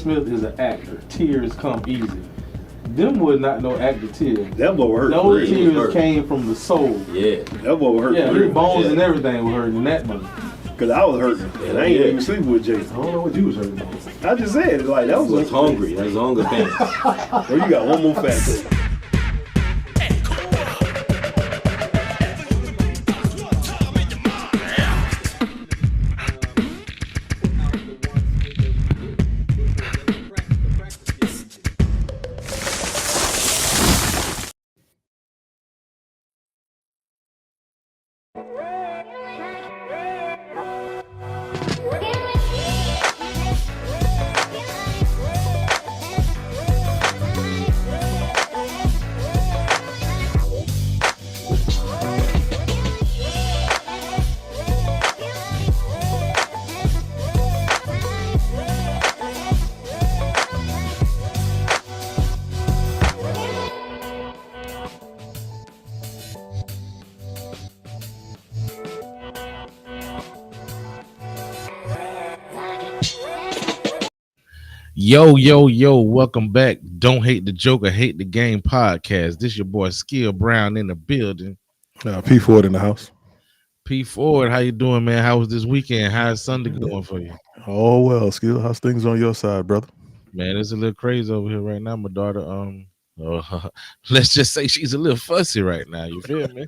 Smith is an actor. Tears come easy. Them was not no actor tears. That boy hurt. Those tears came from the soul. Yeah. That boy hurt. Yeah, his bones and everything were hurting in that money. Cause I was hurting, and I ain't even sleeping with Jason. I don't know what you was hurting. I just said like that was hungry. That's a hunger thing. Well, you got one more fact. Yo, welcome back. Don't Hate the Joker, Hate the Game podcast. This your boy Skill Brown in the building. P Ford in the house. P Ford, how you doing, man? How was this weekend? How's Sunday going for you? Oh, well, Skill. How's things on your side, brother? Man, it's a little crazy over here right now. My daughter, let's just say she's a little fussy right now. You feel me?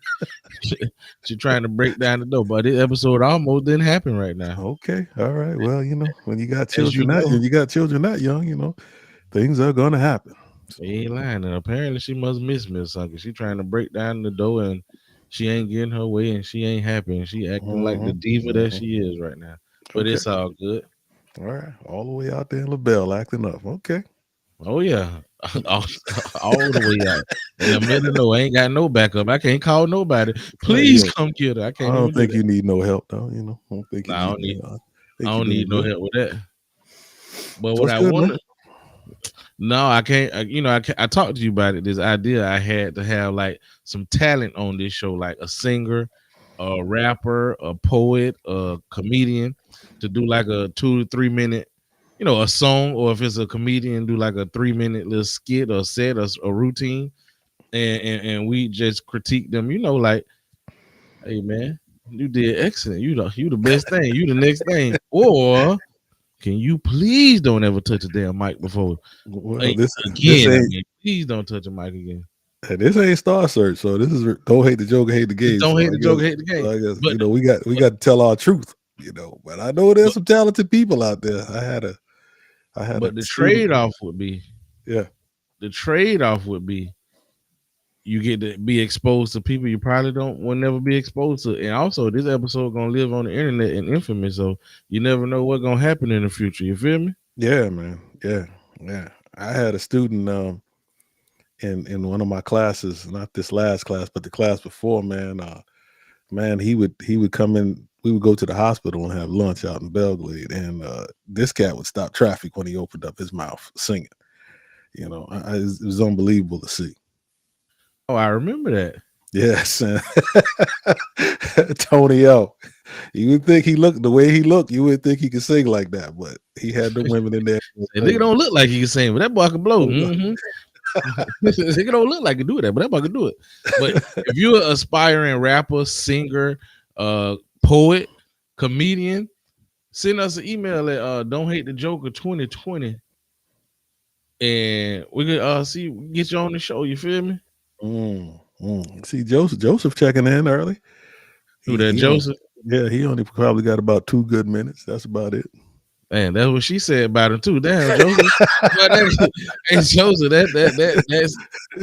She's trying to break down the door, but this episode almost didn't happen right now. Okay, all right. Well, when you got children that young, things are gonna happen. So. He ain't lying. And apparently she must miss me or something. She trying to break down the door and she ain't getting her way and she ain't happy and she acting like the diva that she is right now. But It's all good. All right, all the way out there in LaBelle acting up. Okay. Oh yeah. all the way out. In the middle of nowhere, ain't got no backup. I can't call nobody. Please come get her. I don't think you need no help though. I don't need no help with that. But what I want, no, I can't. I talked to you about it. This idea I had to have like some talent on this show, like a singer, a rapper, a poet, a comedian, to do like a 2 to 3 minute. A song, or if it's a comedian, do like a 3-minute little skit or set or a routine, and we just critique them. Like, hey man, you did excellent. You the best thing. You the next thing. Or can you please don't ever touch a damn mic before? Well, please don't touch a mic again. Hey, this ain't Star Search, so this is Don't Hate the Joker, Hate the Game. Don't hate the Joker, hate the game. So I guess, but, we got to tell our truth. But I know there's some talented people out there. But the trade-off would be, you get to be exposed to people you probably will never be exposed to. And also, this episode gonna live on the internet and infamy, so you never know what's gonna happen in the future. You feel me? Yeah, man. Yeah. I had a student in one of my classes, not this last class, but the class before, man. He would come in. We would go to the hospital and have lunch out in Belgrade, and this cat would stop traffic when he opened up his mouth singing. It was unbelievable to see. Oh, I remember that. Yes, Tony O. You would think he looked the way he looked. You would think he could sing like that, but he had the women in there. And nigga don't look like he can sing, but that boy can blow. Mm-hmm. Nigga don't look like he can do that, but that boy can do it. But if you're an aspiring rapper, singer, poet, comedian, send us an email at Don't Hate the Joker 2020, and we can get you on the show. You feel me? See Joseph checking in early. Who that Joseph? Yeah, he only probably got about 2 good minutes. That's about it. Man, that's what she said about him too. Damn, Joseph. Hey, Joseph, that's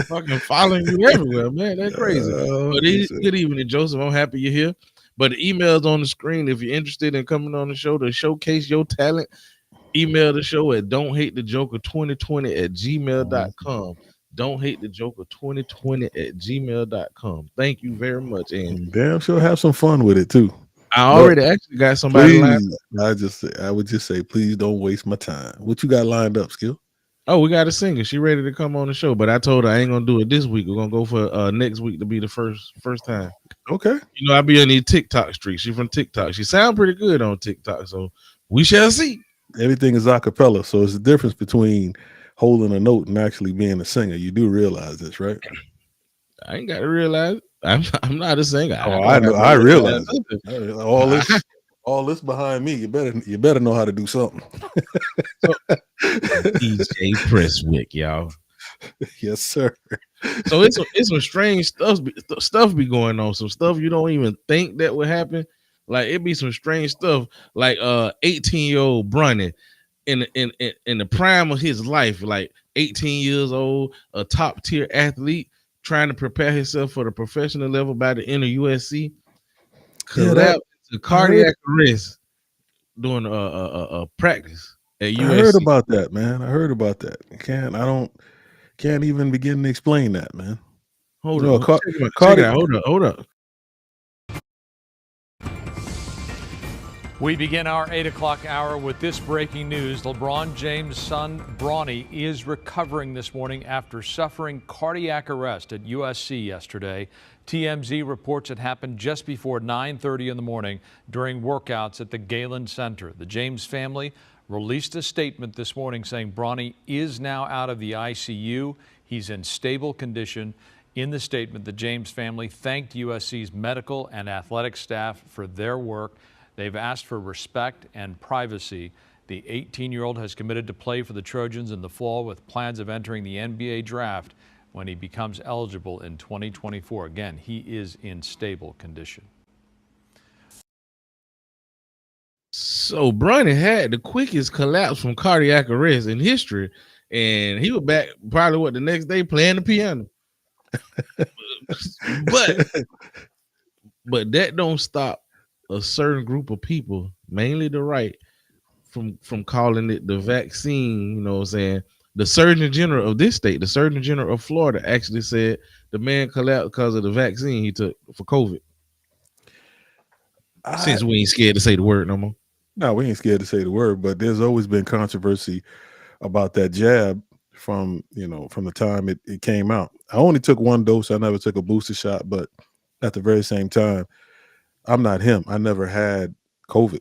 fucking following you everywhere, man. That's crazy. But good evening, Joseph. I'm happy you're here. But the email's on the screen. If you're interested in coming on the show to showcase your talent, email the show at don'thatethejoker2020@gmail.com. Don't Hate the Joker 2020@gmail.com. Thank you very much. And damn sure have some fun with it too. I already actually got somebody lined up. I would just say, please don't waste my time. What you got lined up, Skill? Oh, we got a singer. She ready to come on the show, but I told her I ain't gonna do it this week. We're gonna go for next week to be the first time. Okay. I be on these TikTok streets. She from TikTok. She sound pretty good on TikTok, so we shall see. everything is a cappella. So it's the difference between holding a note and actually being a singer. You do realize this, right? I ain't got to realize it. I'm not a singer. Oh, I know. I realize it. All this behind me. You better know how to do something. DJ Presswick, y'all. Yes, sir. So it's some strange stuff be going on. Some stuff you don't even think that would happen. Like it be some strange stuff. Like 18-year-old Bronny in the prime of his life, like 18 years old, a top tier athlete trying to prepare himself for the professional level by the end of USC. Collapsed to cardiac arrest during a practice at USC. I heard about that, man. I heard about that. Can't even begin to explain that, man. Hold up. We begin our 8 o'clock hour with this breaking news. LeBron James' son, Bronny, is recovering this morning after suffering cardiac arrest at USC yesterday. TMZ reports it happened just before 9:30 in the morning during workouts at the Galen Center. The James family released a statement this morning saying Bronny is now out of the ICU. He's in stable condition. In the statement, the James family thanked USC's medical and athletic staff for their work. They've asked for respect and privacy. The 18-year-old has committed to play for the Trojans in the fall with plans of entering the NBA draft when he becomes eligible in 2024. Again, he is in stable condition. So Bronny had the quickest collapse from cardiac arrest in history, and he was back probably the next day playing the piano. but that don't stop a certain group of people, mainly the right, from calling it the vaccine. You know what I'm saying? The Surgeon General of this state, the Surgeon General of Florida, actually said the man collapsed because of the vaccine he took for COVID. Since we ain't scared to say the word no more. No, we ain't scared to say the word, but there's always been controversy about that jab from the time it came out. I only took one dose. I never took a booster shot, but at the very same time, I'm not him. I never had COVID.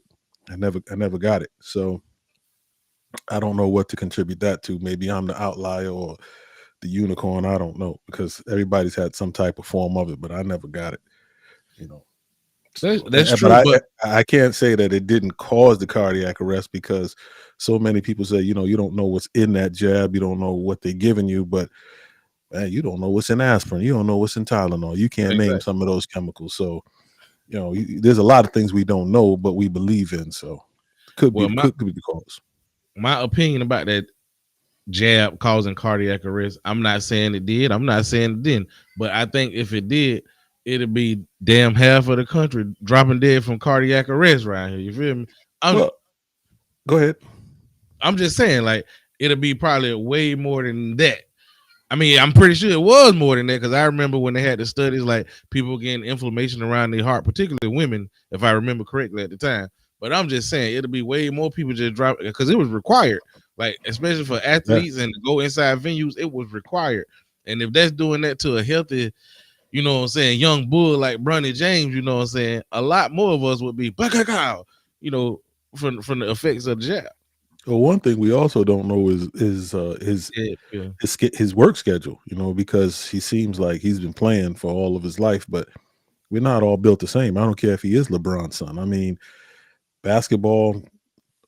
I never got it. So I don't know what to contribute that to. Maybe I'm the outlier or the unicorn. I don't know, because everybody's had some type of form of it, but I never got it. That's true. But I can't say that it didn't cause the cardiac arrest, because so many people say, you don't know what's in that jab. You don't know what they're giving you, but man, you don't know what's in aspirin. You don't know what's in Tylenol. You can't name some of those chemicals. So, there's a lot of things we don't know, but we believe in. So could be the cause. My opinion about that jab causing cardiac arrest, I'm not saying it did. I'm not saying it didn't. But I think if it did, it'd be damn half of the country dropping dead from cardiac arrest right here. You feel me? Go ahead. I'm just saying, like, it'll be probably way more than that. I mean, I'm pretty sure it was more than that, because I remember when they had the studies, like people getting inflammation around their heart, particularly women, if I remember correctly at the time. But I'm just saying it'll be way more people just drop, because it was required, like especially for athletes and to go inside venues, it was required. And if that's doing that to a healthy, young bull like Bronny James, a lot more of us would be, from the effects of the jab. Well, one thing we also don't know is his work schedule, because he seems like he's been playing for all of his life, but we're not all built the same. I don't care if he is LeBron's son. I mean, basketball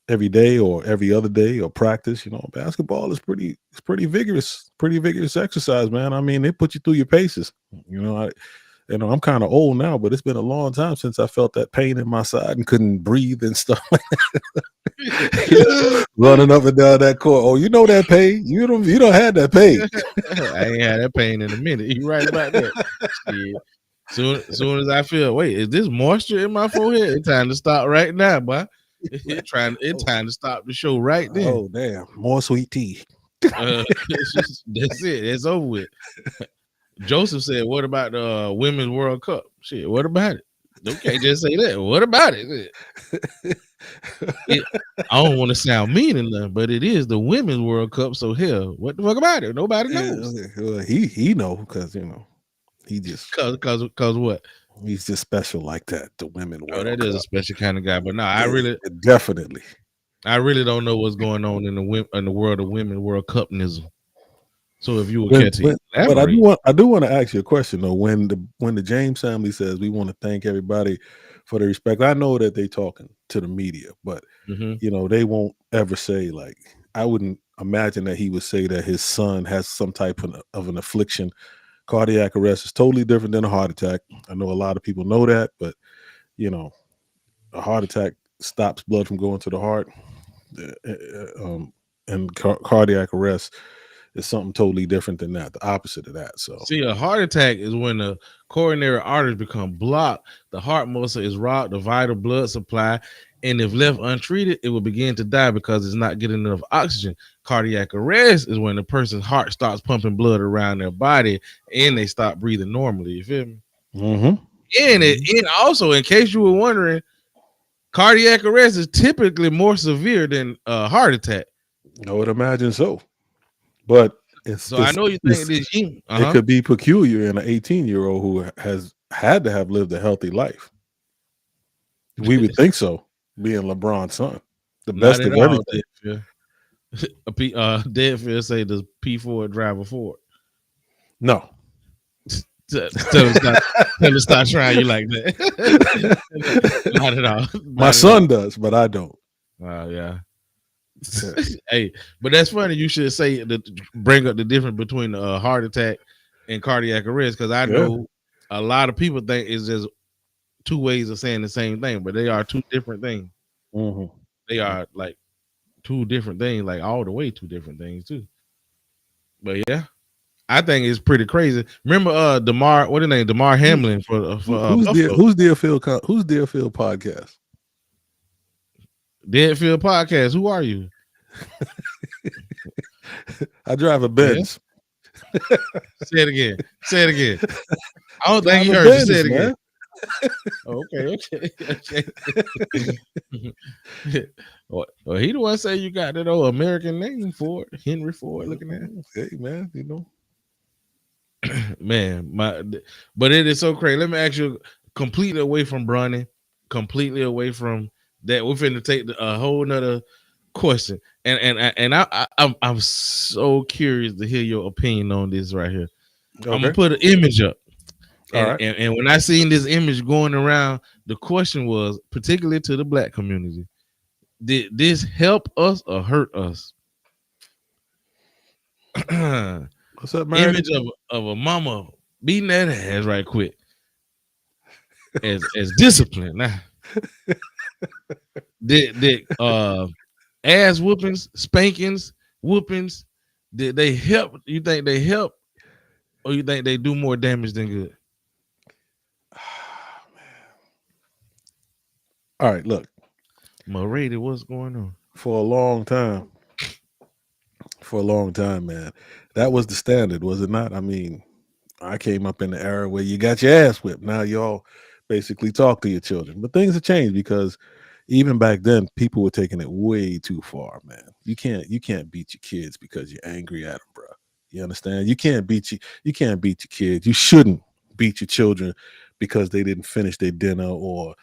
every day or every other day or practice, basketball is pretty vigorous exercise, man. I mean, they put you through your paces. I'm kind of old now, but it's been a long time since I felt that pain in my side and couldn't breathe and stuff like that. Running up and down that court. Oh, that pain? You don't have that pain. I ain't had that pain in a minute. You right about that. Yeah. Soon as I feel, wait, is this moisture in my forehead? It's time to stop right now, boy. It's time to stop the show right then. Oh, damn. More sweet tea. That's it. It's over with. Joseph said, what about the Women's World Cup? Shit, what about it? You can't just say that. What about it? I don't want to sound mean enough, but it is the Women's World Cup, so hell, what the fuck about it? Nobody knows. Well, he know, because he just cause what? He's just special like that. The women. Oh, that is a special kind of guy. But no, I really definitely. I really don't know what's going on in the world of women World Cupnism. So if you would care to but elaborate. I do want to ask you a question though. When the James family says we want to thank everybody for the respect, I know that they talking to the media, but you know, they won't ever say, like, I wouldn't imagine that he would say that his son has some type of an affliction. Cardiac arrest is totally different than a heart attack. I know a lot of people know that, but you know, a heart attack stops blood from going to the heart, and cardiac arrest is something totally different than that, the opposite of that. So see, a heart attack is when the coronary arteries become blocked, the heart muscle is rocked, the vital blood supply, and if left untreated, it will begin to die because it's not getting enough oxygen. Cardiac arrest is when the person's heart starts pumping blood around their body and they stop breathing normally. You feel me? And also, in case you were wondering, cardiac arrest is typically more severe than a heart attack. I would imagine so. But I know you think it could be peculiar in an 18-year-old who has had to have lived a healthy life. We would think so, being LeBron's son. The best of everything. Deadfield say, does P4 drive a Ford? No. Tell him stop trying you like that. Not at all. My son does, but I don't. Yeah. Hey, but that's funny. You should say bring up the difference between a heart attack and cardiac arrest, because I know a lot of people think it's just two ways of saying the same thing, but they are two different things. They are like two different things, like all the way two different things too. But yeah, I think it's pretty crazy. Remember DeMar, what his name? DeMar Hamlin who's Deerfield podcast? Deadfield podcast. Who are you? I drive a Benz. Say it again. I don't think you heard you say it again. Okay. Well, he the one say you got that old American name for it. Henry Ford, looking at it. Hey man, you know. Man, but it is so crazy. Let me ask you, completely away from Bronny, completely away from that, we're finna take a whole nother question, and I'm so curious to hear your opinion on this right here. Okay. I'm gonna put an image up, and when I seen this image going around, the question was particularly to the black community: did this help us or hurt us? What's up, man? Image of a mama beating that ass right quick as discipline now. Did ass whoopings, spankings, whoopings, did they help? You think they help, or you think they do more damage than good? All right, look, Marady, what's going on? For a long time, man, that was the standard, was it not? I mean, I came up in the era where you got your ass whipped. Now y'all basically talk to your children, but things have changed, because even back then people were taking it way too far, man. You can't beat your kids because you're angry at them, bro. You understand? You can't beat your kids. You shouldn't beat your children because they didn't finish their dinner, or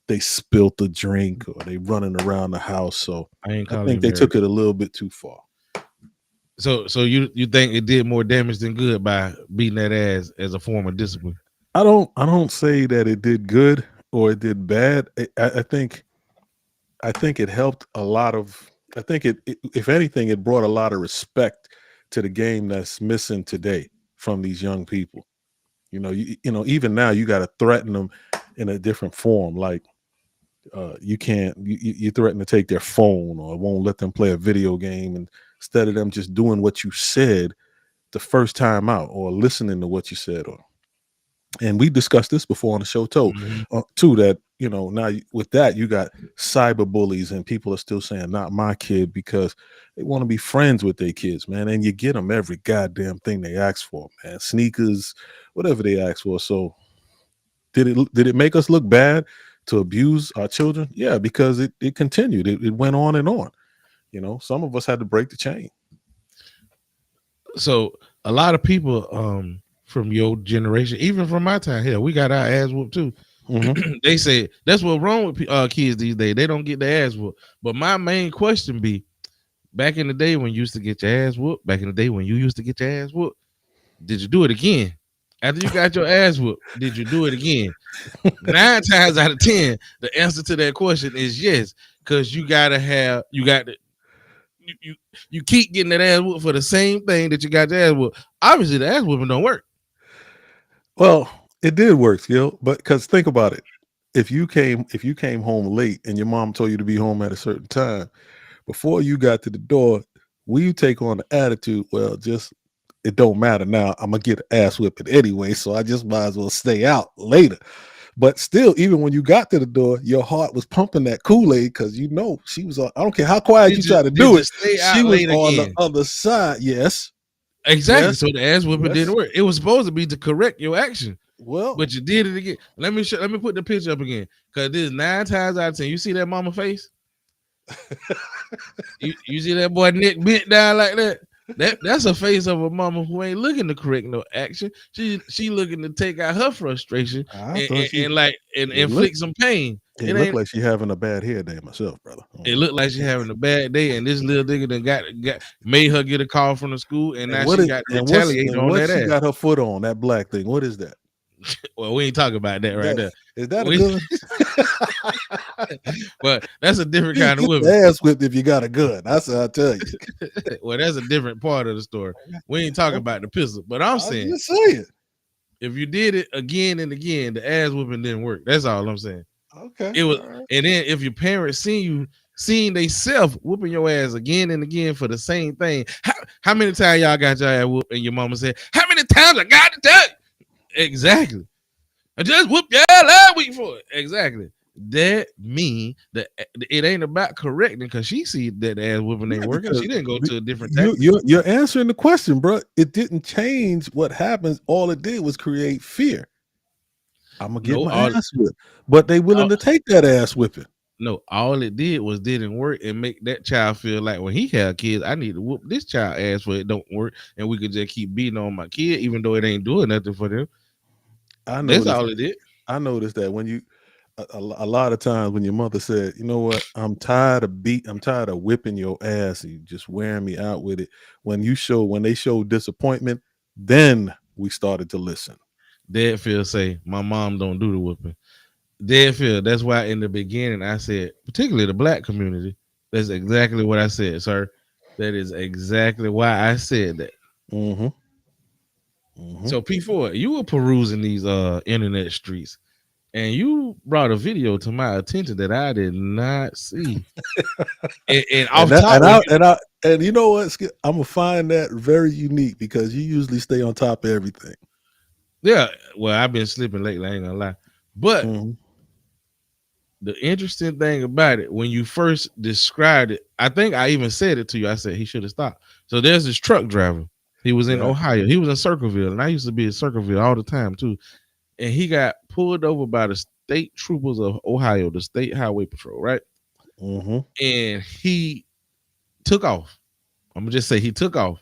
they spilt a drink, or they running around the house. So I think they took it a little bit too far. So you think it did more damage than good by beating that ass as a form of discipline? I don't say that it did good or it did bad. I think it helped a lot of. I think it if anything, it brought a lot of respect to the game that's missing today from these young people. You know, even now you got to threaten them in a different form. Like you threaten to take their phone, or won't let them play a video game, and instead of them just doing what you said the first time out, or listening to what you said, and we discussed this before on the show too, that, you know, now with that you got cyber bullies, and people are still saying not my kid, because they want to be friends with their kids, man. And you get them every goddamn thing they ask for, man. Sneakers, whatever they ask for. So did it make us look bad to abuse our children? Yeah, because it continued. It went on and on. You know, some of us had to break the chain. So a lot of people from your generation, even from my time, hell, we got our ass whooped too. They say that's what's wrong with kids these days. They don't get their ass whooped. But my main question be, back in the day when you used to get your ass whooped, did you do it again? After you got your ass whooped, did you do it again? 9 times out of 10, the answer to that question is yes, because you keep getting that ass whooped for the same thing that you got your ass whooped. Obviously, the ass whooping don't work. Well, it did work, Skill, but because think about it. If you came home late and your mom told you to be home at a certain time, before you got to the door, will you take on the attitude, well, just it don't matter now, I'm gonna get an ass whipping anyway, so I just might as well stay out later. But still, even when you got to the door, your heart was pumping that Kool-Aid because you know she was on. I don't care how quiet you try to do it, she was on the other side. Yes, exactly. Yes. So the ass whipping didn't work. It was supposed to be to correct your action. Well, but you did it again. Let me put the picture up again, because this is 9 times out of 10. You see that mama face? you see that boy neck bent down like that? That's a face of a mama who ain't looking to correct no action. She looking to take out her frustration and inflict some pain. It looked like she having a bad hair day myself, brother. It looked like she having a bad day, and this little nigga done got made her get a call from the school, and now she got to retaliate on that ass. She got her foot on that black thing. What is that? Well, we ain't talking about that right there. Is that a gun? But that's a different kind of whipping. Ass whipped if you got a gun. That's what I tell you. Well, that's a different part of the story. We ain't talking about the pistol, but I'm saying, if you did it again and again, the ass whipping didn't work. That's all I'm saying. Okay. It was, and then if your parents seeing they self whooping your ass again and again for the same thing, how many times y'all got your ass whooped and your mama said, "How many times I got to tell you?" Exactly. I just whooped your ass last week for it. Exactly. That mean that it ain't about correcting, because she see that ass whooping ain't working. She didn't go to a different tactic. You're answering the question, bro. It didn't change what happens. All it did was create fear. I'm gonna get my ass whipped, but they willing to take that ass whipping. No, all it did was didn't work and make that child feel like when he had kids, I need to whoop this child ass for it don't work, and we could just keep beating on my kid, even though it ain't doing nothing for them. That's all it did. I noticed that when you a lot of times when your mother said, you know what, I'm tired of whipping your ass, and you just wearing me out with it. When they show disappointment, then we started to listen. Deadfield say, my mom don't do the whooping. Deadfield, that's why in the beginning I said, particularly the black community, that's exactly what I said, sir. That is exactly why I said that. So P4, you were perusing these internet streets, and you brought a video to my attention that I did not see. and you know what? I'm gonna find that very unique because you usually stay on top of everything. Yeah, well, I've been slipping lately, I ain't gonna lie. But the interesting thing about it, when you first described it, I think I even said it to you. I said he should have stopped. So there's this truck driver. He was in Ohio. He was in Circleville, and I used to be in Circleville all the time too. And he got pulled over by the state troopers of Ohio, the state highway patrol, right? And he took off. I'm gonna just say he took off.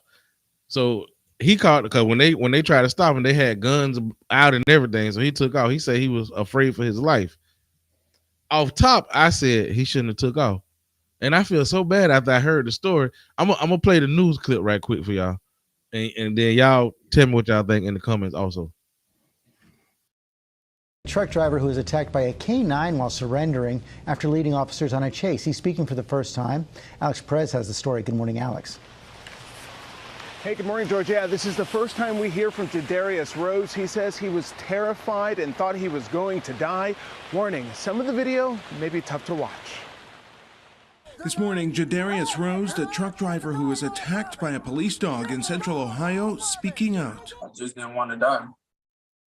So he caught, because when they tried to stop him, they had guns out and everything. So he took off. He said he was afraid for his life. Off top, I said he shouldn't have took off. And I feel so bad after I heard the story. I'm gonna play the news clip right quick for y'all. And then y'all tell me what y'all think in the comments also. Truck driver who was attacked by a K9 while surrendering after leading officers on a chase. He's speaking for the first time. Alex Perez has the story. Good morning, Alex. Hey, good morning, George. Yeah, this is the first time we hear from Jadarius Rose. He says he was terrified and thought he was going to die. Warning, some of the video may be tough to watch. This morning, Jadarius Rose, the truck driver who was attacked by a police dog in central Ohio, speaking out. I just didn't want to die.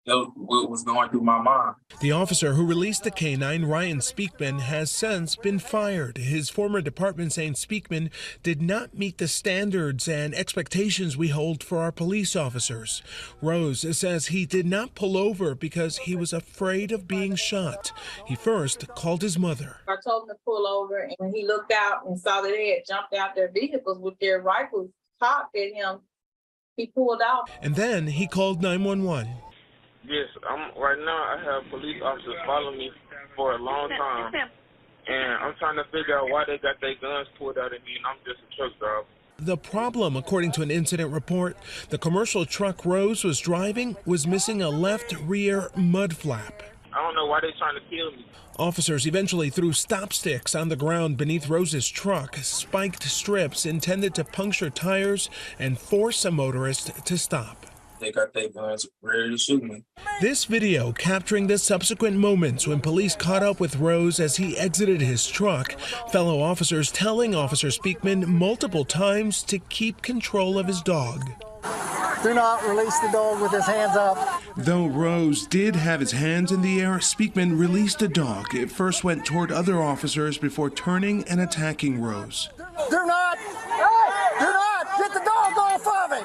That what was going through my mind. The officer who released the K9, Ryan Speakman, has since been fired. His former department saying Speakman did not meet the standards and expectations we hold for our police officers. Rose says he did not pull over because he was afraid of being shot. He first called his mother. I told him to pull over, and when he looked out and saw that they had jumped out their vehicles with their rifles cocked at him, he pulled out. And then he called 911. Yes, right now I have police officers following me for a long time, and I'm trying to figure out why they got their guns pulled out at me, and I'm just a truck driver. The problem, according to an incident report, the commercial truck Rose was driving was missing a left rear mud flap. I don't know why they trying to kill me. Officers eventually threw stop sticks on the ground beneath Rose's truck, spiked strips intended to puncture tires and force a motorist to stop. They got their guns ready to shoot me. This video capturing the subsequent moments when police caught up with Rose as he exited his truck, fellow officers telling Officer Speakman multiple times to keep control of his dog. Do not release the dog with his hands up. Though Rose did have his hands in the air, Speakman released the dog. It first went toward other officers before turning and attacking Rose. Do not get the dog off of it.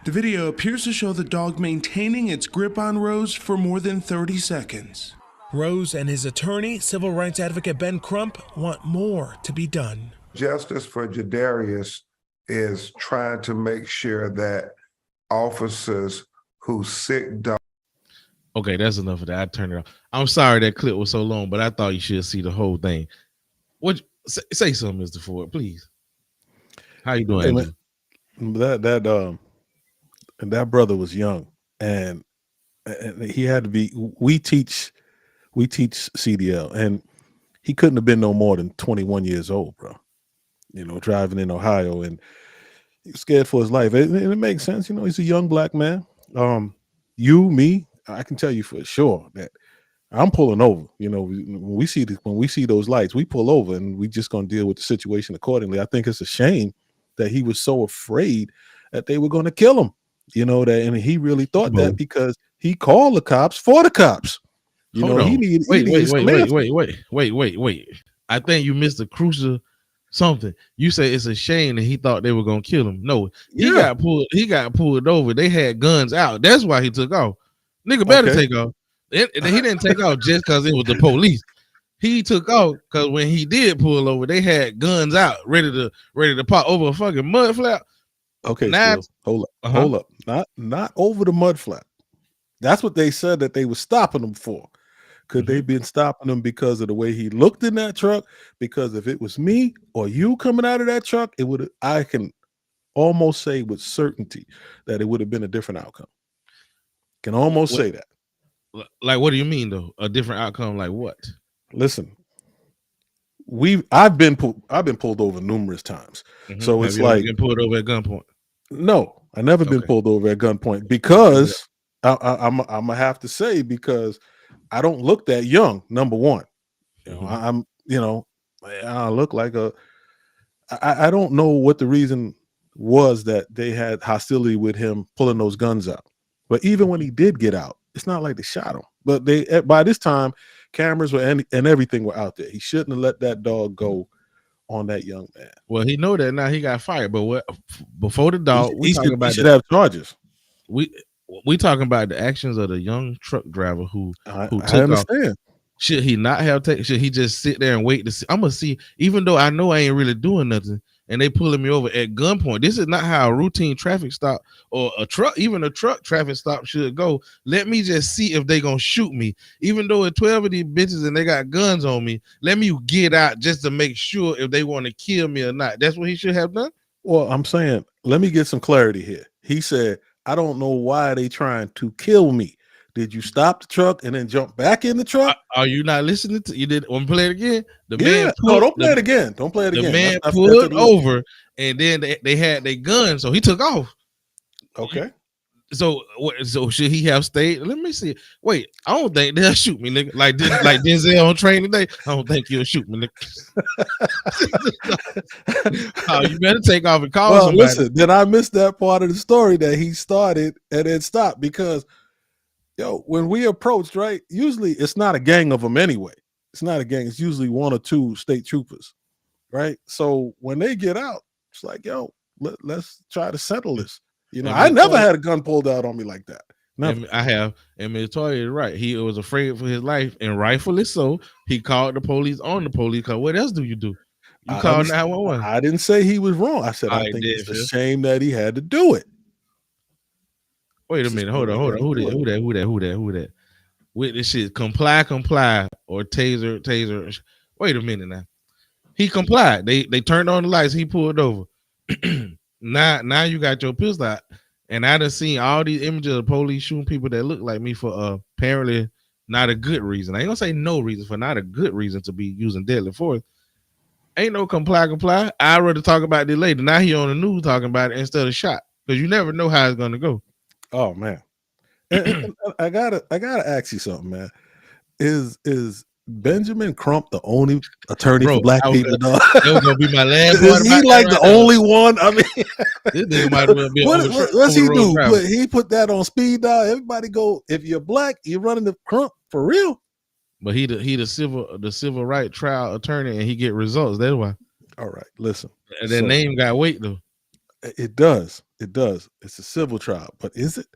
The video appears to show the dog maintaining its grip on Rose for more than 30 seconds. Rose and his attorney, civil rights advocate Ben Crump, want more to be done. Justice for Jadarius is trying to make sure that officers who sick dogs. Okay, that's enough of that. I turned it off. I'm sorry that clip was so long, but I thought you should see the whole thing. What? Say something, Mr. Ford, please. How you doing? Hey, man, that brother was young, and he had to be. We teach CDL, and he couldn't have been no more than 21 years old, bro. You know, driving in Ohio, and he was scared for his life. And it makes sense, you know. He's a young black man. Me, I can tell you for sure that I'm pulling over. You know, when we see those lights, we pull over, and we just gonna deal with the situation accordingly. I think it's a shame that he was so afraid that they were going to kill him. You know that, and he really thought that because he called the cops for the cops. You know, he needed. Wait. I think you missed the crucial something. You say it's a shame that he thought they were gonna kill him. No, he got pulled over. They had guns out. That's why he took off. Nigga better take off. He didn't take off just because it was the police. He took off because when he did pull over, they had guns out, ready to pop over a fucking mud flap. Okay, now, hold up. Not over the mud flap. That's what they said that they were stopping him for. Could they been stopping him because of the way he looked in that truck? Because if it was me or you coming out of that truck, it would. I can almost say with certainty that it would have been a different outcome. Can almost say that. Like, what do you mean though? A different outcome? Like what? Listen, I've been pulled over numerous times. So Have it's you like been pulled over at gunpoint. No, I never been pulled over at gunpoint because I'm gonna have to say because I don't look that young. Number one, I look like I don't know what the reason was that they had hostility with him pulling those guns out. But even when he did get out, it's not like they shot him. But by this time, cameras were and everything were out there. He shouldn't have let that dog go on that young man. Well, he know that now he got fired. But what before the dog, he should have charges. We talking about the actions of the young truck driver who took understand. off. Should he not have taken? Should he just sit there and wait to see? I'm gonna see, even though I know I ain't really doing nothing, and they pulling me over at gunpoint. This is not how a routine traffic stop or even a truck traffic stop should go. Let me just see if they gonna shoot me, even though it's 12 of these bitches and they got guns on me. Let me get out just to make sure if they want to kill me or not. That's what he should have done. Well, I'm saying, let me get some clarity here. He said, I don't know why they trying to kill me. Did you stop the truck and then jump back in the truck? Are you not listening to you? Did want to play it again? Don't play it again. Don't play it again. The man pulled over and then they had their gun, so he took off. Okay. So should he have stayed? Let me see. Wait, I don't think they'll shoot me, nigga. Like Denzel on Training Day. I don't think you'll shoot me, nigga. Oh, you better take off and call somebody. Listen, then I missed that part of the story that he started and then stopped because, when we approached, right, usually it's not a gang of them anyway. It's not a gang. It's usually one or two state troopers, right? So when they get out, it's like, let's try to settle this. I never had a gun pulled out on me like that. Never. I have. And Ms. Toya is right. He was afraid for his life, and rightfully so. He called the police on the police because what else do? You called 911. I didn't say he was wrong. I said I think it's a shame that he had to do it. Wait a minute. Hold on. Who that? with this shit. Comply, or taser. Wait a minute now. He complied. They turned on the lights. He pulled over. Now you got your pistol out. And I done seen all these images of police shooting people that look like me for apparently not a good reason. I ain't gonna say no reason, for not a good reason to be using deadly force. Ain't no comply. I'd rather talk about this later. Now he on the news talking about it instead of shot. Because you never know how it's gonna go. Oh man. And I gotta ask you something, man. Is Benjamin Crump the only attorney for black people, dog? That was gonna be my last Is he like the only one? I mean, this nigga might as well be what's he do? He put that on speed dial. Everybody go. If you're black, you're running the Crump for real. But he the civil rights trial attorney, and he get results. That's why. All right, listen. That name got weight though. It does. It's a civil trial, but is it?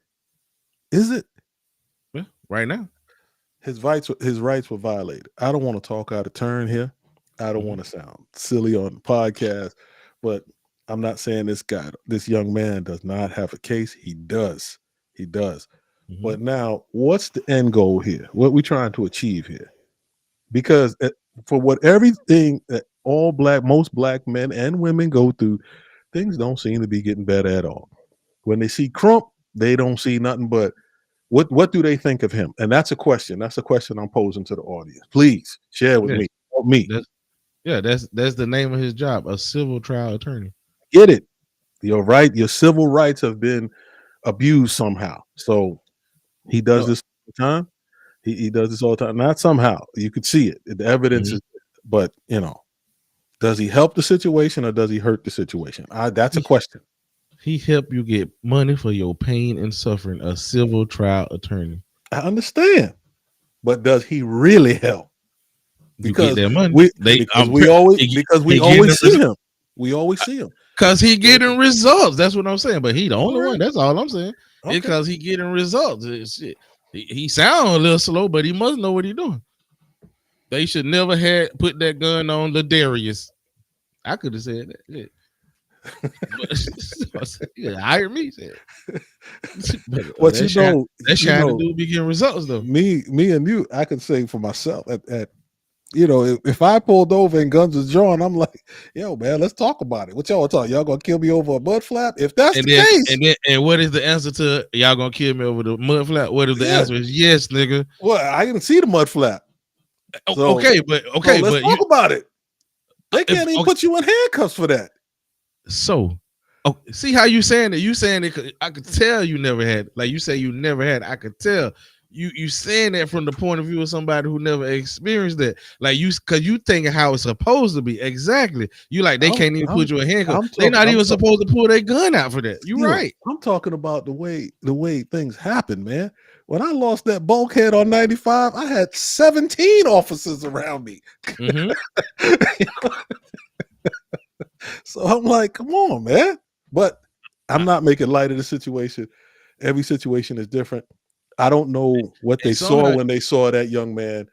Yeah, right now. His rights were violated. I don't want to talk out of turn here. I don't want to sound silly on the podcast, but I'm not saying this young man does not have a case. He does. Mm-hmm. But now, what's the end goal here? What we trying to achieve here? Because for what everything that most black men and women go through, things don't seem to be getting better at all. When they see Crump, they don't see nothing but what do they think of him? And that's a question. That's a question I'm posing to the audience. Please share with me. Help me. That's the name of his job, a civil trial attorney. Get it? Your civil rights have been abused somehow. So he does this all the time. He does this all the time. Not somehow. You could see it. The evidence is, but does he help the situation or does he hurt the situation? That's a question. He helped you get money for your pain and suffering, a civil trial attorney. I understand. But does he really help? Because you get that money. We always see him. We always see him. Because he getting results. That's what I'm saying. But he the only one. That's all I'm saying. Okay. Because he getting results. Shit. He sound a little slow, but he must know what he's doing. They should never put that gun on Ladarius. I could have said that. Yeah. Hire me. What that shiny dude be getting results though. Me and you, I could say for myself if I pulled over and guns was drawn, I'm like, yo, man, let's talk about it. What y'all talking? Y'all gonna kill me over a mud flap? If that's the case, and what is the answer to y'all gonna kill me over the mud flap? What if the answer is yes, nigga? Well, I didn't see the mud flap. So, but let's talk about it. They can't even put you in handcuffs for that. So, see how you saying it? You saying it? I could tell you never had. Like you say, you never had. I could tell you saying that from the point of view of somebody who never experienced that. Like because you thinking how it's supposed to be. Exactly. You like they can't even put you in handcuffs. They're not even supposed to pull their gun out for that. You're right. I'm talking about the way things happen, man. When I lost that bulkhead on 95, I had 17 officers around me. Mm-hmm. So I'm like, come on, man. But I'm not making light of the situation. Every situation is different. I don't know what they saw when they saw that young man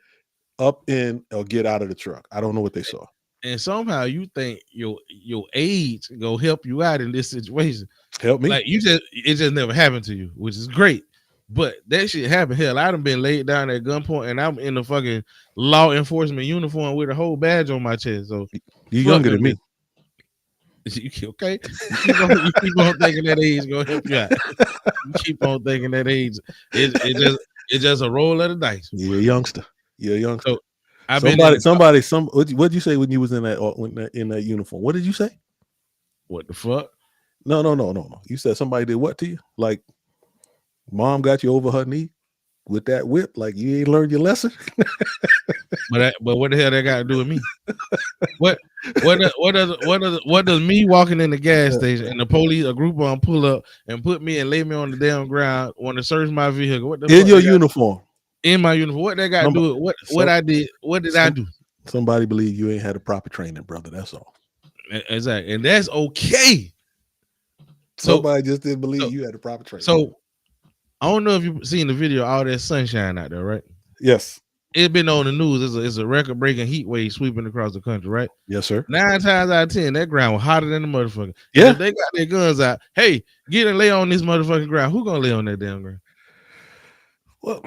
up in or get out of the truck. I don't know what they saw. And somehow you think your age go help you out in this situation. Help me. Like it just never happened to you, which is great. But that shit happened. Hell, I done been laid down at gunpoint and I'm in a fucking law enforcement uniform with a whole badge on my chest. So you're younger than me. Okay, you keep on thinking that age gonna help you out. You keep on thinking that age. It's just a roll of the dice. You're a youngster. So somebody. What did you say when you was in that uniform? What did you say? What the fuck? No. You said somebody did what to you? Like mom got you over her knee with that whip? Like you ain't learned your lesson? But what the hell that got to do with me? What does me walking in the gas station and the police, a group of them pull up and put me and lay me on the damn ground, want to search my vehicle? What the in your uniform? In my uniform. What that got to do with what I did? What did I do? Somebody believe you ain't had a proper training, brother. That's all. Exactly, and that's okay. Somebody just didn't believe you had a proper training. So I don't know if you've seen the video, all that sunshine out there, right? Yes. It's been on the news. It's a record-breaking heat wave sweeping across the country, right? Yes, sir. 9 times out of 10, that ground was hotter than the motherfucker. Yeah. If they got their guns out, hey, get and lay on this motherfucking ground. Who gonna lay on that damn ground? Well,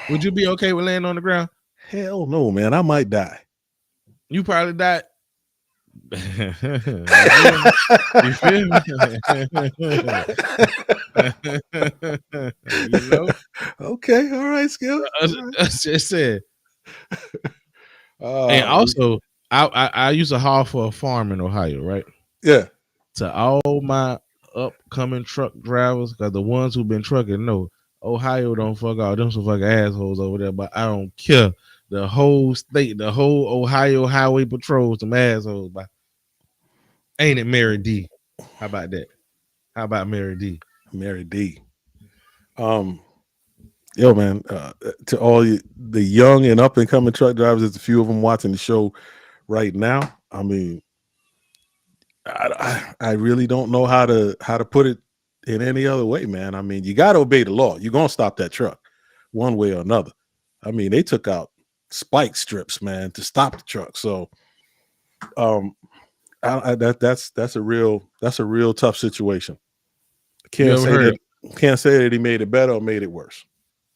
Would you be okay with laying on the ground? Hell no, man. I might die. You probably died. You feel me? You know? Okay, all right, Skip. I just said. And also, I used to haul for a farm in Ohio, right? Yeah. To all my upcoming truck drivers, because the ones who've been trucking know Ohio don't fuck all them some fucking assholes over there, but I don't care. The whole state, the whole Ohio Highway Patrol, some assholes. But ain't it Mary D? How about that? How about Mary D? Mary D. Yo, man, to all the young and up and coming truck drivers, there's a few of them watching the show right now. I mean, I really don't know how to put it in any other way, man. I mean, you got to obey the law. You're gonna stop that truck one way or another. I mean, they took out spike strips, man, to stop the truck. So, that's a real tough situation. Can't say that he made it better or made it worse.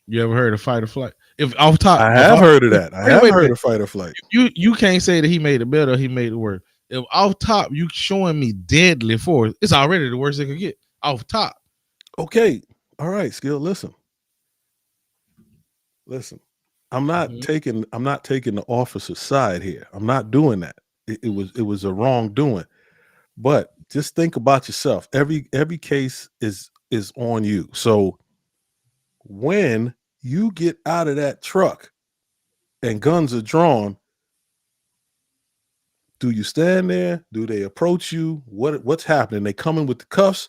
You ever heard of fight or flight? If off top, I have heard of that. I have heard of fight or flight. You can't say that he made it better or he made it worse. If off top you showing me deadly force, it's already the worst it could get. Off top. Okay. All right, Skill. Listen. I'm not taking the officer's side here. I'm not doing that. It was a wrongdoing. But just think about yourself. Every case is on you. So when you get out of that truck and guns are drawn, do you stand there? Do they approach you? What's happening? They coming with the cuffs?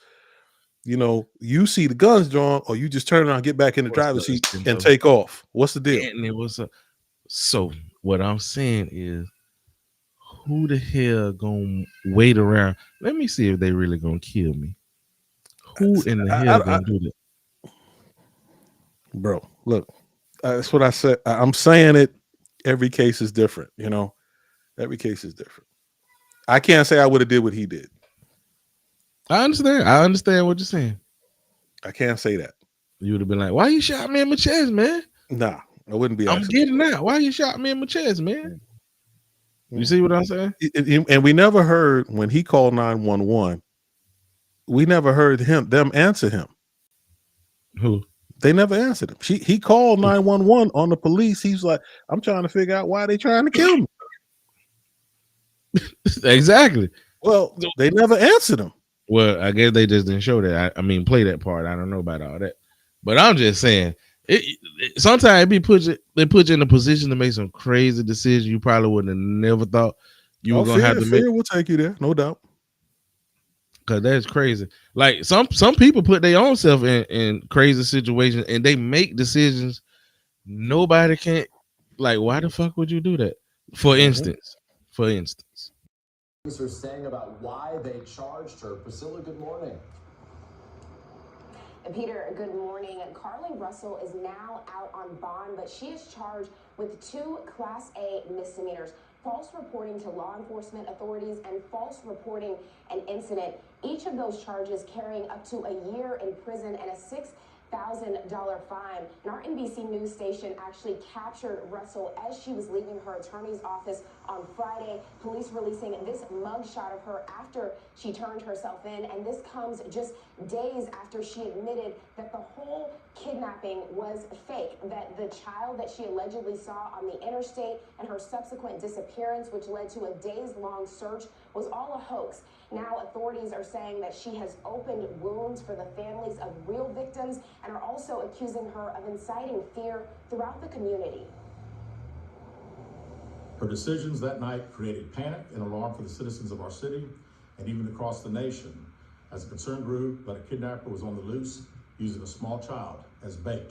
You know, you see the guns drawn, or you just turn around, get back in the driver's seat, and take off. What's the deal? And it was so what I'm saying is, who the hell gonna wait around? Let me see if they really gonna kill me. Who in the hell gonna do that? Bro, look, that's what I said. I'm saying it. Every case is different, you know. Every case is different. I can't say I would have did what he did. I understand what you're saying. I can't say that. You would have been like, "Why you shot me in my chest, man?" Nah, I wouldn't be. I'm getting out. Why you shot me in my chest, man? You see what I'm saying? And we never heard when he called 911. We never heard them answer him. Who? They never answered him. He called 911 on the police. He's like, "I'm trying to figure out why they trying to kill me." Exactly. Well, they never answered him. Well, I guess they just didn't show that. I mean, play that part. I don't know about all that, but I'm just saying. Sometimes they put you in a position to make some crazy decisions you probably would have never thought you were gonna have to make. Fear will take you there, no doubt. Cause that's crazy. Like some people put their own self in crazy situations and they make decisions nobody can't. Like, why the fuck would you do that? For instance. Officers saying about why they charged her. Priscilla, good morning. Peter, good morning. Carly Russell is now out on bond, but she is charged with 2 Class A misdemeanors: false reporting to law enforcement authorities and false reporting an incident. Each of those charges carrying up to a year in prison and a $6,000 fine. And our NBC News station actually captured Russell as she was leaving her attorney's office on Friday. Police releasing this mugshot of her after she turned herself in, and this comes just days after she admitted that the whole kidnapping was fake, that the child that she allegedly saw on the interstate and her subsequent disappearance, which led to a days-long search, was all a hoax. Now authorities are saying that she has opened wounds for the families of real victims and are also accusing her of inciting fear throughout the community. Her decisions that night created panic and alarm for the citizens of our city and even across the nation, as a concern grew that a kidnapper was on the loose using a small child as bait.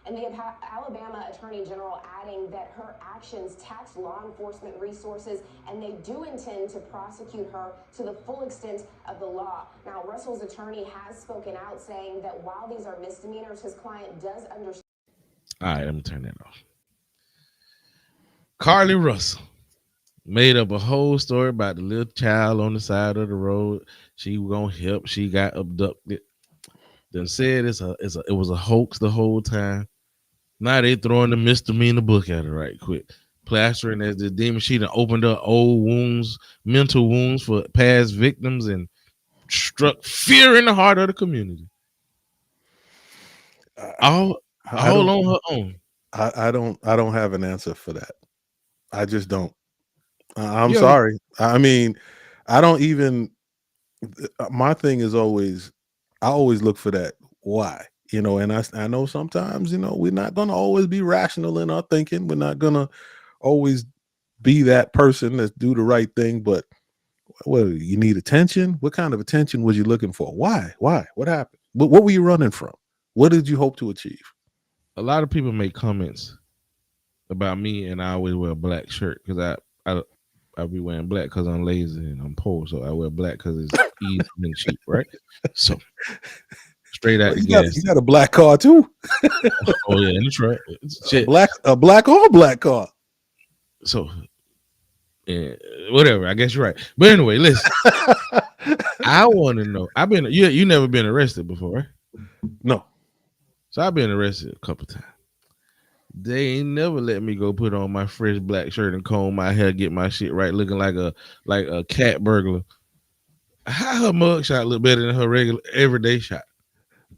And the Alabama Attorney General adding that her actions tax law enforcement resources and they do intend to prosecute her to the full extent of the law. Now, Russell's attorney has spoken out saying that while these are misdemeanors, his client does understand. All right, let me turn that off. Carly Russell made up a whole story about the little child on the side of the road. She was gonna help. She got abducted. Then said it was a hoax the whole time. Now they throwing the misdemeanor book at her right quick. Plastering as the demon. She done opened up old wounds, mental wounds for past victims, and struck fear in the heart of the community. All on her own. I don't have an answer for that. I just don't. I'm sorry. I mean, I don't even. My thing is always, I always look for that why, and I know sometimes, we're not gonna always be rational in our thinking. We're not gonna always be that person that's do the right thing. But well, you need attention. What kind of attention was you looking for? Why? What happened? What were you running from? What did you hope to achieve? A lot of people make comments about me, and I always wear a black shirt because I be wearing black because I'm lazy and I'm poor, so I wear black because it's easy and cheap, right? So straight out the gas. You got a black car too. Oh yeah, that's right. A black or black car. So yeah, whatever. I guess you're right. But anyway, listen. I want to know. You never been arrested before, right? No. So I've been arrested a couple times. They ain't never let me go put on my fresh black shirt and comb my hair, get my shit right, looking like a cat burglar. How her mugshot look better than her regular everyday shot?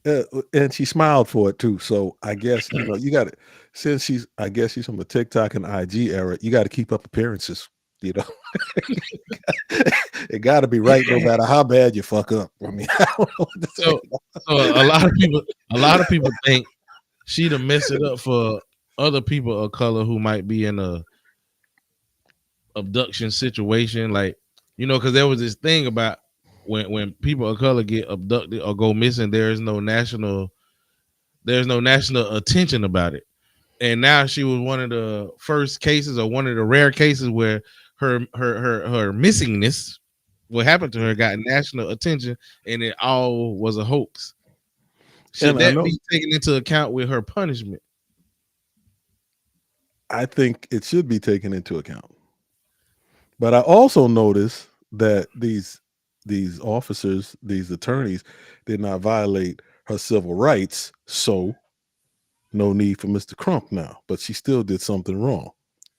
And she smiled for it too. So I guess you got it. Since she's from the TikTok and IG era, you got to keep up appearances. It got to be right no matter how bad you fuck up. I mean, I don't know what to say. So a lot of people think she'd have messed it up for other people of color who might be in a abduction situation, because there was this thing about when people of color get abducted or go missing, there's no national attention about it. And now she was one of the first cases, or one of the rare cases, where her missingness, what happened to her, got national attention, and it all was a hoax. Should that be taken into account with her punishment? I think it should be taken into account. But I also noticed that these officers, these attorneys, did not violate her civil rights, so no need for Mr. Crump now. But she still did something wrong.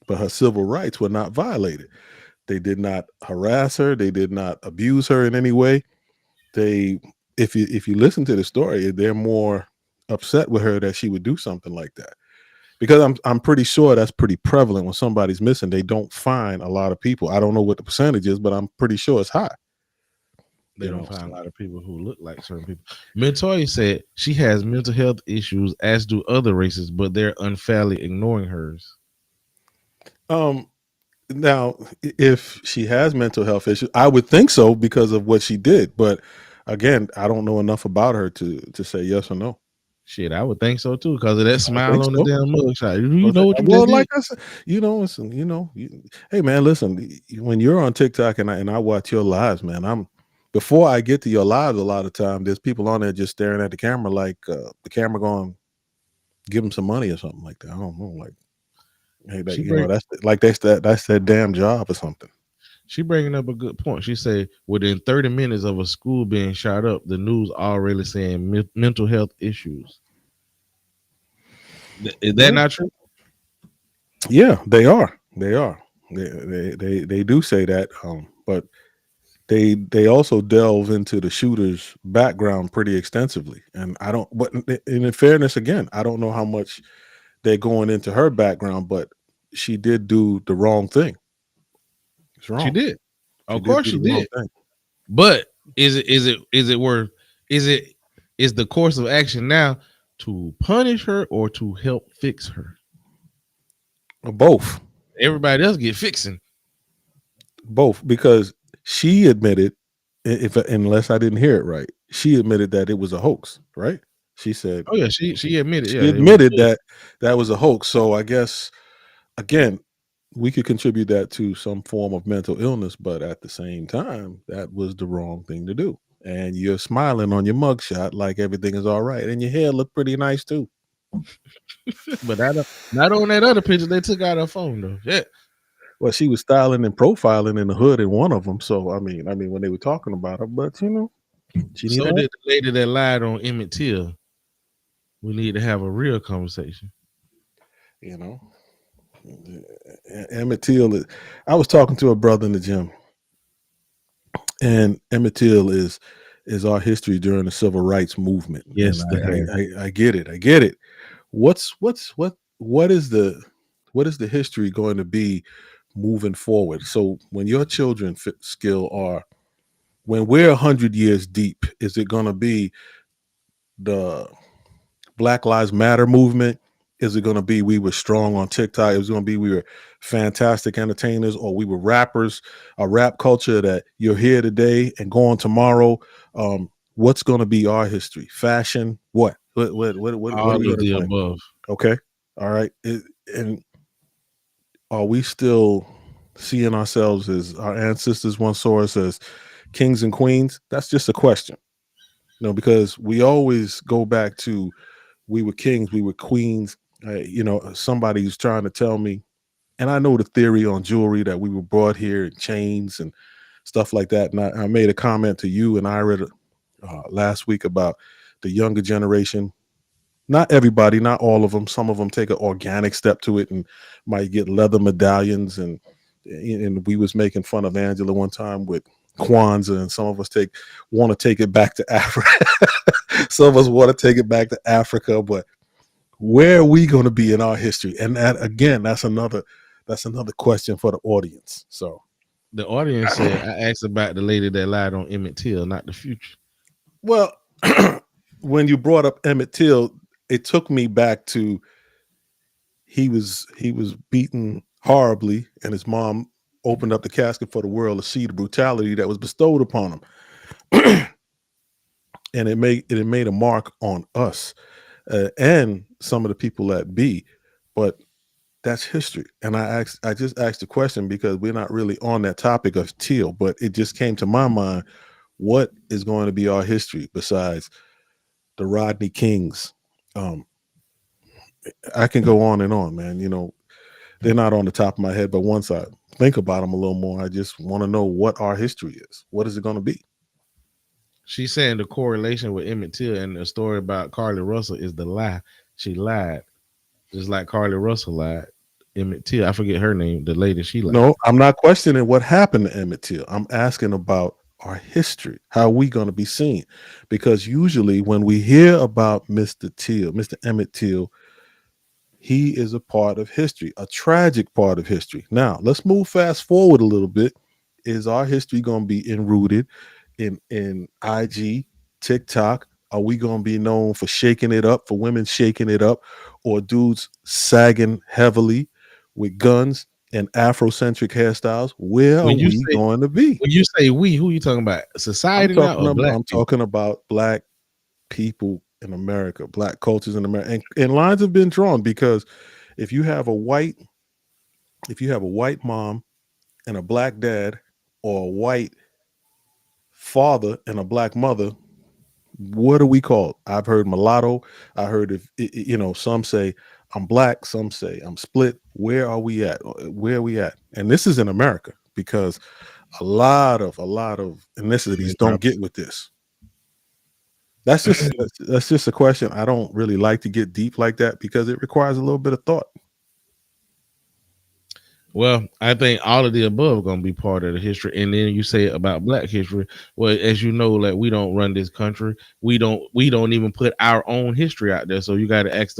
But her civil rights were not violated. They did not harass her. They did not abuse her in any way. If you listen to the story, they're more upset with her that she would do something like that. Because I'm pretty sure that's pretty prevalent. When somebody's missing, they don't find a lot of people. I don't know what the percentage is, but I'm pretty sure it's high. They don't find a lot of people who look like certain people. Montoya said she has mental health issues, as do other races, but they're unfairly ignoring hers. Now, if she has mental health issues, I would think so because of what she did. But again, I don't know enough about her to say yes or no. Shit, I would think so too, because of that smile on the damn mugshot. You know what you well, just like did? I said, hey man, listen, when you're on TikTok and I watch your lives, man, before I get to your lives, a lot of time there's people on there just staring at the camera like the camera going give them some money or something like that. I don't know, like, hey, that's that damn job or something. She bringing up a good point. She said within 30 minutes of a school being shot up, the news already saying mental health issues. Is that not true? Yeah, they are. They are. They do say that, but they also delve into the shooter's background pretty extensively. And but in fairness, again, I don't know how much they're going into her background, but she did do the wrong thing. It's wrong. She did. Of course she did. But is the course of action now to punish her or to help fix her? Or both. Everybody else get fixing. Both, because she admitted, unless I didn't hear it right, she admitted that it was a hoax, right? She said, "Oh yeah, she admitted. She admitted that was a hoax." So I guess again, we could contribute that to some form of mental illness, but at the same time, that was the wrong thing to do. And you're smiling on your mugshot like everything is all right, and your hair looked pretty nice too. But not on that other picture they took out her phone though. Yeah. Well, she was styling and profiling in the hood in one of them. So I mean, when they were talking about her, but so did the lady that lied on Emmett Till. We need to have a real conversation. You know, Emmett Till. I was talking to a brother in the gym, and Emmett Till is our history during the civil rights movement. Yes, And I get it. I get it. What is the history going to be moving forward? So when your children skill are, when we're 100 years deep, is it going to be the Black Lives Matter movement? Is it going to be we were strong on TikTok? It was going to be we were fantastic entertainers, or we were rappers, a rap culture that you're here today and gone tomorrow. What's going to be our history? Fashion? What All are we of the gonna play? above. Okay. All right. And are we still seeing ourselves as our ancestors once saw us as kings and queens? That's just a question. Because we always go back to we were kings, we were queens. Somebody's trying to tell me, and I know the theory on jewelry that we were brought here in chains and stuff like that. And I made a comment to you and I read last week about the younger generation. Not everybody, not all of them. Some of them take an organic step to it and might get leather medallions. And we was making fun of Angela one time with Kwanzaa, and some of us want to take it back to Africa. Some of us want to take it back to Africa, but where are we going to be in our history? And that, again, that's another question for the audience. So the audience said, I asked about the lady that lied on Emmett Till, not the future. Well, when you brought up Emmett Till, it took me back to he was beaten horribly, and his mom opened up the casket for the world to see the brutality that was bestowed upon him. And it made a mark on us and some of the people at B. But that's history. And I just asked the question because we're not really on that topic of Till, but it just came to my mind, what is going to be our history besides the Rodney Kings? I can go on and on, man. They're not on the top of my head, but once I think about them a little more, I just want to know what our history is. What is it going to be? She's saying the correlation with Emmett Till and the story about Carlee Russell is the lie. She lied, just like Carlee Russell lied. Emmett Till, I forget her name, the lady she lied. No, I'm not questioning what happened to Emmett Till. I'm asking about our history. How are we going to be seen? Because usually when we hear about Mr. Emmett Till, he is a part of history, a tragic part of history. Now, let's move fast forward a little bit. Is our history going to be enrooted in IG, TikTok? Are we going to be known for shaking it up, for women shaking it up, or dudes sagging heavily with guns and Afrocentric hairstyles? Where are we going to be? When you say we, who are you talking about? Society now or black I'm talking about black people in America, black cultures in America, and lines have been drawn because if you have a white mom and a black dad, or a white father and a black mother, what are we called? I've heard mulatto. I heard some say I'm black, some say I'm split. Where are we at? Where are we at? And this is in America because a lot of ethnicities don't get with this. That's just a question. I don't really like to get deep like that because it requires a little bit of thought. Well, I think all of the above are going to be part of the history. And then you say about black history. Well, as you know, like we don't run this country. We don't even put our own history out there. So you got to ask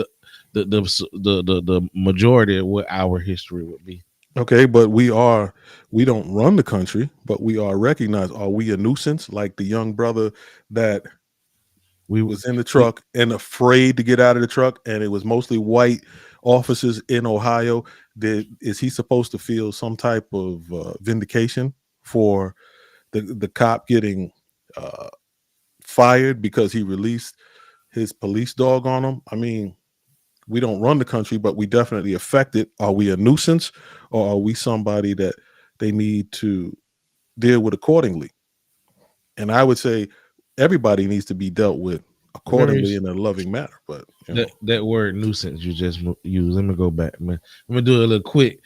the majority of what our history would be. Okay, but we don't run the country, but we are recognized. Are we a nuisance like the young brother that we was in the truck and afraid to get out of the truck, and it was mostly white officers in Ohio? Is he supposed to feel some type of vindication for the cop getting fired because he released his police dog on him? I mean, we don't run the country, but we definitely affect it. Are we a nuisance, or are we somebody that they need to deal with accordingly? And I would say everybody needs to be dealt with accordingly in a loving manner. But that word nuisance you just used. Let me go back, man. I'm gonna do a little quick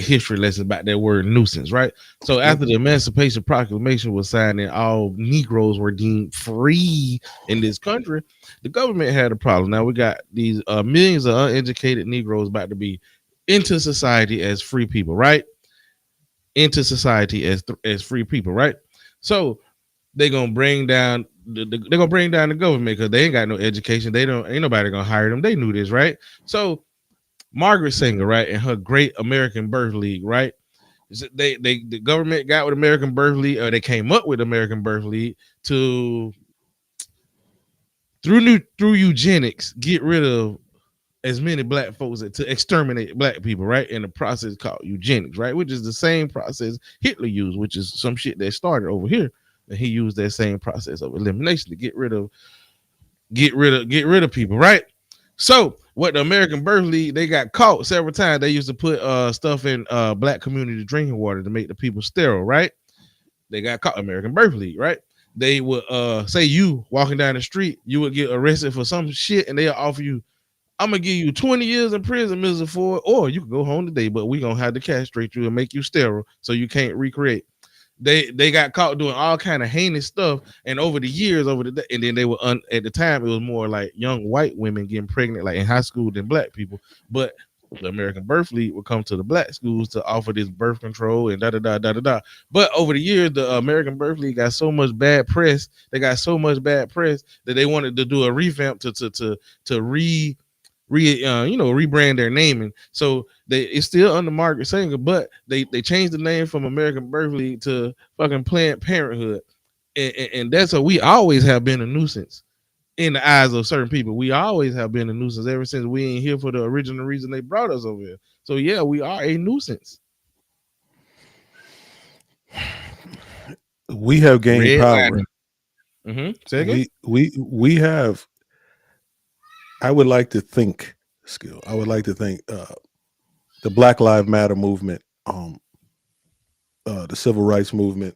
history lesson about that word nuisance, right? So after the Emancipation Proclamation was signed and all Negroes were deemed free in this country, the government had a problem. Now we got these millions of uneducated Negroes about to be into society as free people, right? Into society as free people, right? So they're gonna bring down the government because they ain't got no education. Ain't nobody gonna hire them. They knew this, right? So Margaret Sanger, right, and her Great American Birth League, right? The government got with American Birth League, or they came up with American Birth League to through eugenics get rid of as many black folks to exterminate black people, right? In a process called eugenics, right? Which is the same process Hitler used, which is some shit that started over here. And he used that same process of elimination to get rid of people, right? So what the American Birth League, they got caught several times. They used to put stuff in black community drinking water to make the people sterile, right? They got caught. American Birth League, right? They would say you walking down the street, you would get arrested for some shit, and they'll offer you, I'm gonna give you 20 years in prison, Mr. Ford, or you can go home today, but we gonna have to castrate you and make you sterile so you can't recreate. They got caught doing all kind of heinous stuff, and over the years, and then they were at the time it was more like young white women getting pregnant, like in high school, than black people. But the American Birth League would come to the black schools to offer this birth control and da da da da da da. But over the years, the American Birth League got so much bad press. They got so much bad press that they wanted to do a revamp to rebrand their naming. So it's still under Margaret Sanger, but they changed the name from American Birth League to fucking Planned Parenthood. And that's what we always have been a nuisance in the eyes of certain people. We always have been a nuisance ever since we ain't here for the original reason they brought us over here. So yeah, we are a nuisance. We have gained power. Say again? We have. I would like to think, the Black Lives Matter movement, the civil rights movement,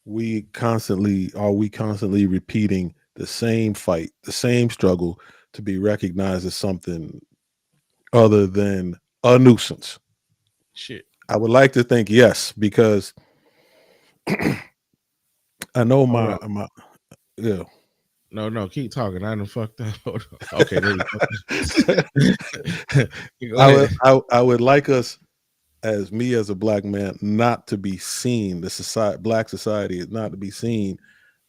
we constantly repeating the same fight, the same struggle to be recognized as something other than a nuisance. Shit. I would like to think yes, because I know my yeah. No, keep talking. I done fucked up. Okay, there you go. I would like us, as me as a black man, not to be seen. Black society is not to be seen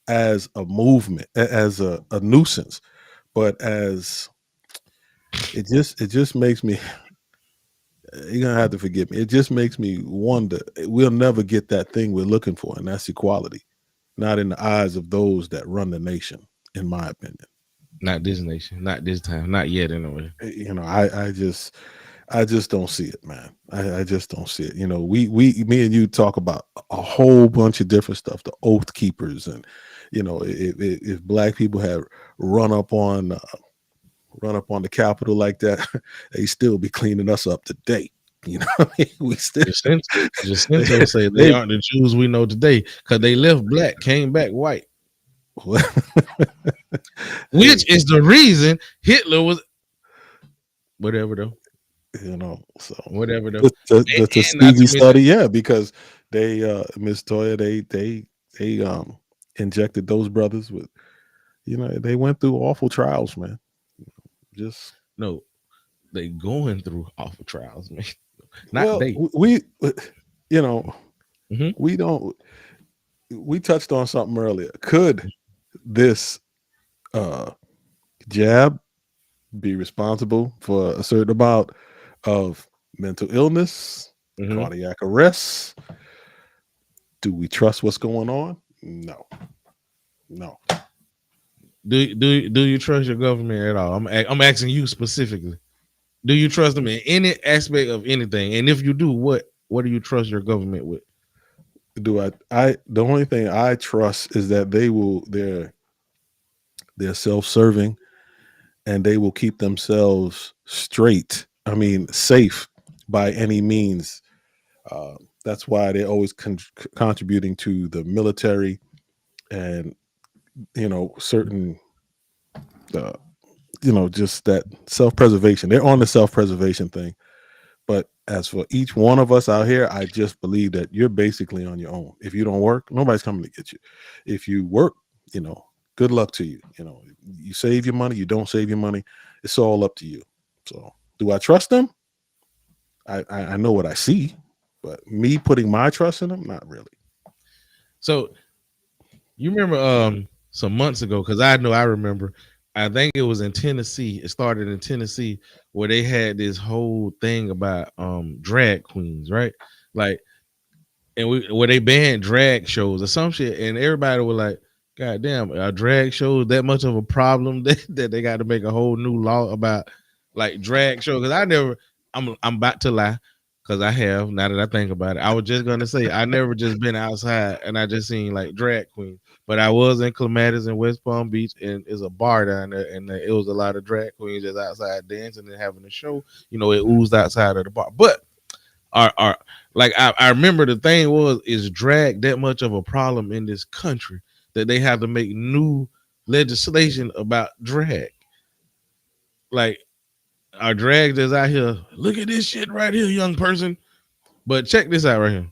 as a movement, as a nuisance, but as it just makes me. You're gonna have to forgive me. It just makes me wonder. We'll never get that thing we're looking for, and that's equality, not in the eyes of those that run the nation. In my opinion, not this nation, not this time, not yet anyway. I just don't see it, man. I just don't see it. Me and you talk about a whole bunch of different stuff, the Oath Keepers, and if black people had run up on the Capitol like that, they still be cleaning us up today. We still Jacinto say they aren't the Jews we know today because they left black, came back white. Which is the reason Hitler was whatever though. So whatever though. The Tuskegee study, yeah, because they Miss Toya, they injected those brothers with, they went through awful trials, man. They going through awful trials, man. We touched on something earlier. Could this jab be responsible for a certain amount of mental illness, cardiac arrest? Do we trust what's going on? No. Do you trust your government at all? I'm asking you specifically. Do you trust them in any aspect of anything? And if you do, what do you trust your government with? The only thing I trust is that they're self-serving and they will keep themselves safe by any means. That's why they're always contributing to the military and certain just that self-preservation. They're on the self-preservation thing. But as for each one of us out here, I just believe that you're basically on your own. If you don't work, nobody's coming to get you. If you work, good luck to you. You save your money, you don't save your money. It's all up to you. So do I trust them? I know what I see, but me putting my trust in them, not really. So you remember some months ago, because I remember, I think it was in Tennessee. It started in Tennessee where they had this whole thing about drag queens, right? Like, and where they banned drag shows or some shit, and everybody was like, God damn, are drag shows that much of a problem that they got to make a whole new law about like drag shows? Because I'm about to lie, because I have, now that I think about it. I was just gonna say I never just been outside and I just seen like drag queens, but I was in Clematis in West Palm Beach, and there's a bar down there, and it was a lot of drag queens just outside dancing and having a show. It oozed outside of the bar. But I remember the thing is drag that much of a problem in this country that they have to make new legislation about drag? Like, our drag that's out here, look at this shit right here, young person. But check this out right here.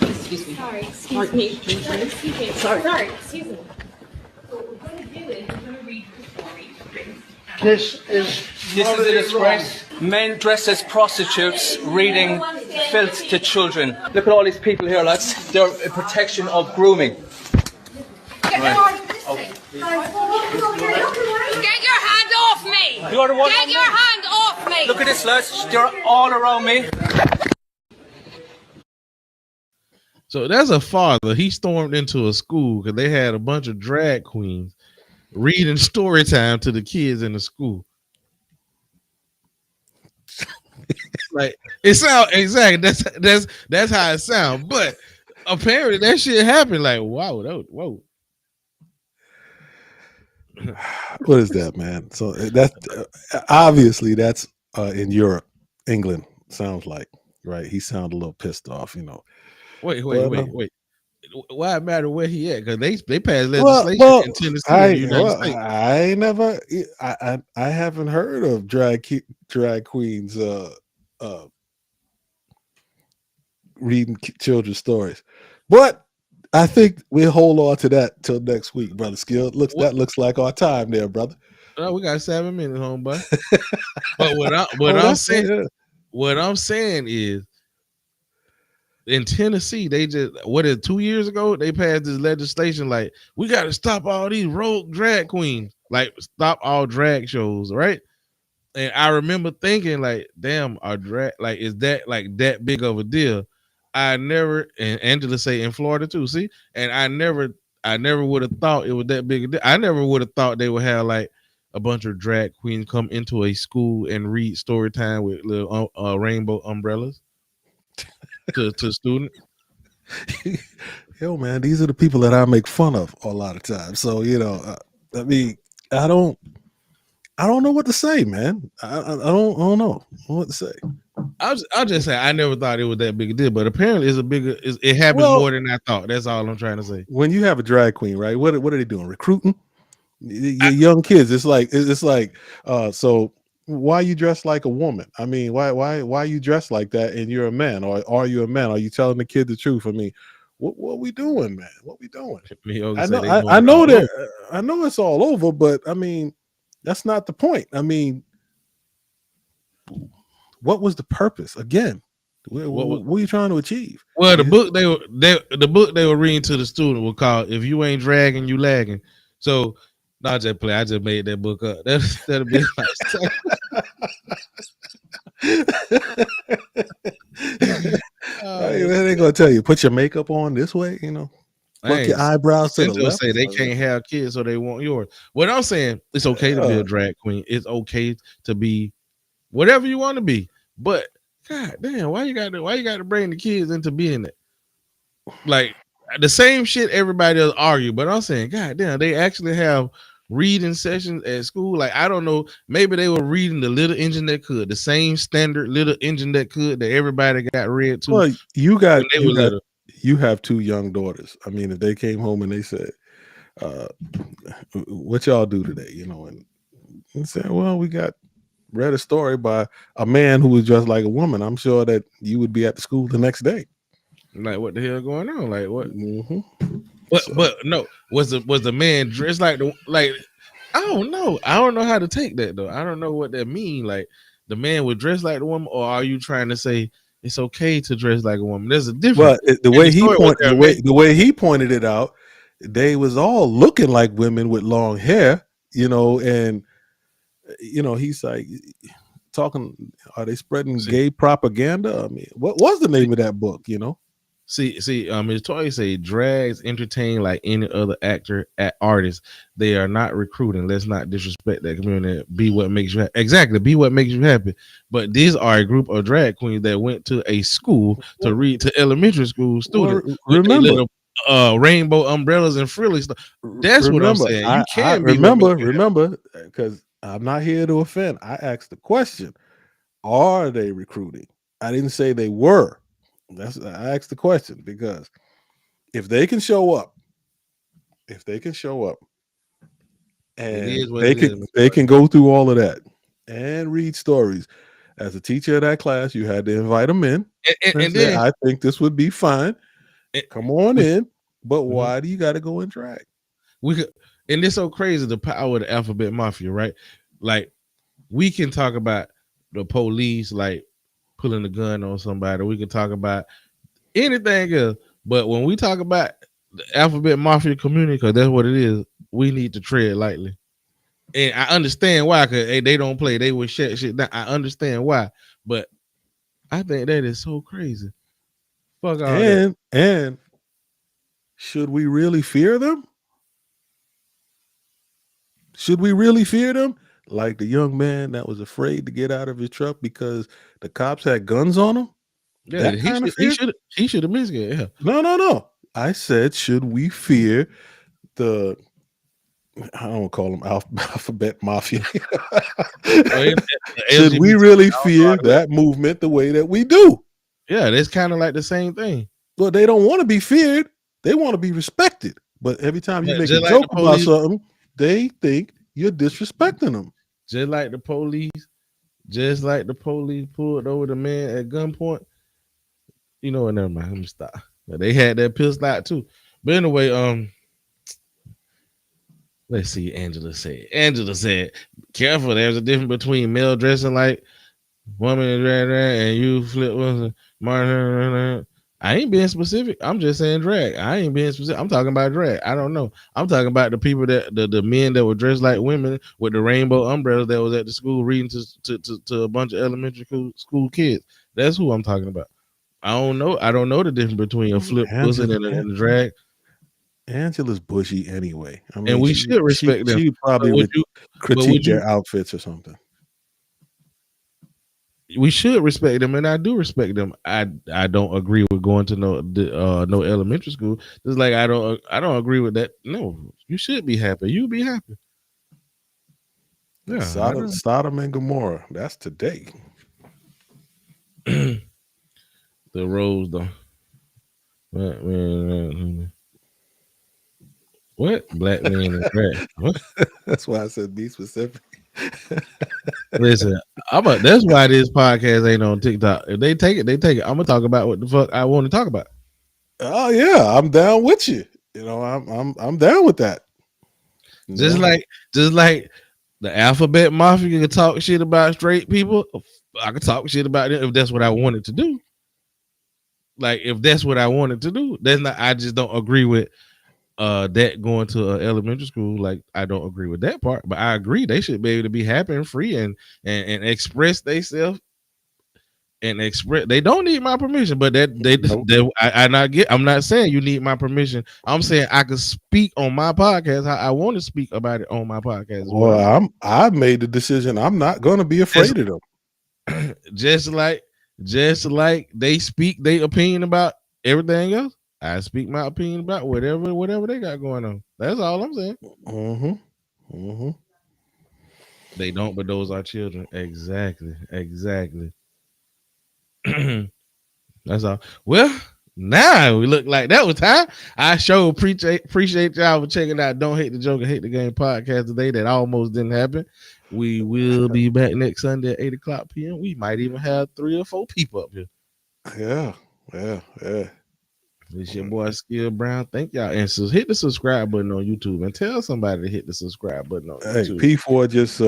Excuse me. Sorry, excuse me. Excuse me. Sorry, excuse me. What we're going to do is we're going to read the story. This is a disgrace. Men dressed as prostitutes reading filth to children. Look at all these people here, lads. They're a protection of grooming. Right. Get your hand off me! You're the one. Get your hand off me! Look at this, lads. They're all around me. So there's a father. He stormed into a school because they had a bunch of drag queens reading story time to the kids in the school. Like, it sounds exactly that's how it sounds. But apparently that shit happened. Like, whoa. What is that, man? So that's obviously that's in Europe, England. Sounds like, right? He sounded a little pissed off, Wait. Why it matter where he at? Because they passed legislation in Tennessee. I haven't heard of drag queens reading children's stories, but I think we'll hold on to that till next week, brother Skill. That looks like our time there, brother. We got 7 minutes, homeboy. But what I'm saying is, in Tennessee, they just 2 years ago they passed this legislation like, we got to stop all these rogue drag queens, like stop all drag shows, right? And I remember thinking like, damn, our drag, like, is that like that big of a deal? I never, and Angela say in Florida too, see, and I never would have thought it was that big a deal. I never would have thought they would have like a bunch of drag queens come into a school and read story time with little rainbow umbrellas to students. Yo, man, these are the people that I make fun of a lot of times. So I mean, I don't know what to say, man. I don't know what to say. I'll just say I never thought it was that big a deal, but apparently it happens more than I thought. That's all I'm trying to say. When you have a drag queen, right? What are they doing? Recruiting young kids? It's like so. Why you dressed like a woman? I mean, why you dressed like that and you're a man? Or are you a man? Are you telling the kid the truth? I mean, what we doing, man? What we doing? I know it's all over, but I mean, that's not the point. I mean, what was the purpose? Again, what are you trying to achieve? Well, the book they were reading to the student was called "If You Ain't Dragging, You Lagging." So I just made that book up. That'll be nice. They're gonna tell you put your makeup on this way, Work your eyebrows to the left. Say they can't have kids, so they want yours. What I'm saying, it's okay to be a drag queen. It's okay to be whatever you want to be. But God damn, why you got to bring the kids into being it? Like the same shit everybody else argue. But I'm saying, God damn, they actually have reading sessions at school. Like, I don't know, maybe they were reading The Little Engine That Could, the same standard Little Engine That Could that everybody got read to. Well, you have 2 young daughters. I mean, if they came home and they said, what y'all do today? You know, and say, well, we read a story by a man who was dressed like a woman. I'm sure that you would be at the school the next day. Like, what the hell going on? Like, what? Mm-hmm. But no, was the man dressed like I don't know. I don't know how to take that though. I don't know what that mean. Like, the man would dress like the woman, or are you trying to say it's okay to dress like a woman? There's a difference. But the way he pointed it out, they was all looking like women with long hair, you know, and you know, he's like talking, are they spreading gay propaganda? I mean, what was the name of that book, you know? See, Ms. Toy say drags entertain like any other artist. They are not recruiting. Let's not disrespect that community. Be what makes you happy. Exactly. Be what makes you happy. But these are a group of drag queens that went to a school to read to elementary school students. Well, remember, rainbow umbrellas and frilly stuff. That's what I'm saying. You can remember, because I'm not here to offend. I asked the question: are they recruiting? I didn't say they were. I asked the question because if they can show up, and they can go through all of that and read stories. As a teacher of that class, you had to invite them in and then I think this would be fine. Come on in, but why do you got to go and drag? And it's so crazy, the power of the alphabet mafia, right? Like, we can talk about the police, like pulling a gun on somebody. We can talk about anything else, but when we talk about the alphabet mafia community, because that's what it is, we need to tread lightly. And I understand why, because they don't play. They would shut shit down. I understand why, but I think that is so crazy. Fuck all that. And should we really fear them? Should we really fear them? Like the young man that was afraid to get out of his truck because the cops had guns on him? Yeah, he should have missed it. Yeah. No. I said, should we fear the, I don't call them alphabet mafia. Should we really fear that movement the way that we do? Yeah, that's kind of like the same thing. But they don't want to be feared. They want to be respected. But every time you make a joke about something, they think you're disrespecting them. Just like the police pulled over the man at gunpoint. You know what? Never mind. Let me stop. They had that pistol out too. But anyway, let's see. Angela said, careful. There's a difference between male dressing like woman and you flip one. I ain't being specific. I'm just saying drag. I ain't being specific. I'm talking about drag. I don't know. I'm talking about the people that the men that were dressed like women with the rainbow umbrellas that was at the school reading to a bunch of elementary school kids. That's who I'm talking about. I don't know. I don't know the difference between a flip pussy and a drag. Angela's bushy anyway. I mean, and we should respect them. She probably would critique their outfits or something. We should respect them, and I do respect them. I don't agree with going to no elementary school. Just like I don't agree with that. No, you should be happy. You be happy. Yeah, Sodom and Gomorrah. That's today. The rose though. What? Black men and crack. What? That's why I said be specific. Listen, that's why this podcast ain't on TikTok. If they take it, they take it. I'm gonna talk about what the fuck I want to talk about. Oh yeah, I'm down with you. You know, I'm down with that. Just like the alphabet mafia can talk shit about straight people. I could talk shit about them if that's what I wanted to do. Like if that's what I wanted to do, that's not. I just don't agree with that going to elementary school. Like I don't agree with that part, but I agree they should be able to be happy and free and express themselves and express. They don't need my permission, but I'm not saying you need my permission. I'm saying I could speak on my podcast how I want to speak about it on my podcast. Well, I made the decision. I'm not going to be afraid of them. Just like they speak their opinion about everything else, I speak my opinion about whatever they got going on. That's all I'm saying. They don't, but those are children. Exactly. That's all. Well, Now we look like that was time. I sure appreciate y'all for checking out Don't Hate the Joker, Hate the Game podcast today. That almost didn't happen. We will be back next Sunday at 8 o'clock p.m. We might even have 3 or 4 people up here. Yeah. It's your boy Skill Brown. Thank y'all. And so hit the subscribe button on YouTube and tell somebody to hit the subscribe button on YouTube. P4 just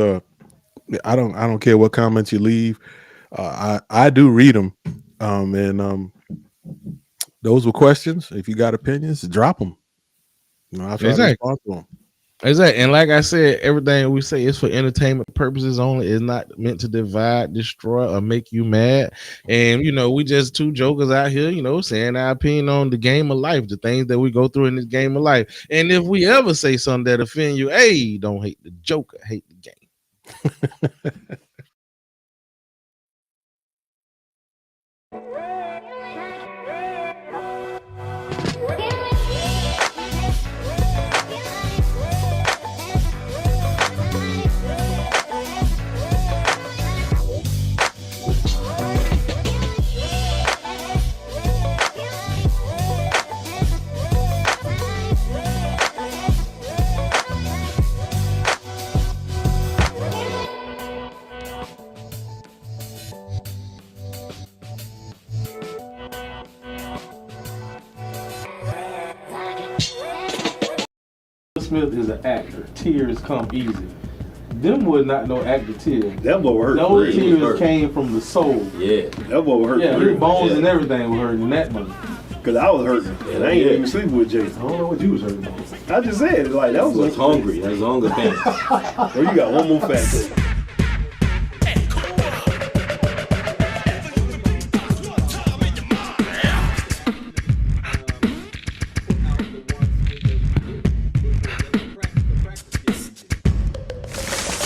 I don't care what comments you leave. I do read them. And those were questions. If you got opinions, drop them. I'll try to respond to them. Exactly. And like I said, everything we say is for entertainment purposes only. It's not meant to divide, destroy, or make you mad. And we just two jokers out here, saying our opinion on the game of life, the things that we go through in this game of life. And if we ever say something that offend you, hey, don't hate the Joker, hate the game. Smith is an actor. Tears come easy. Them was not no actor tears. That boy hurt. Those tears came from the soul. Yeah, that boy hurt. Yeah, his bones and everything were hurting in that money. Cause I was hurting, and I ain't even sleeping with Jason. I don't know what you was hurting. I just said, like that was hungry. That was hunger pain. Well, you got one more fact.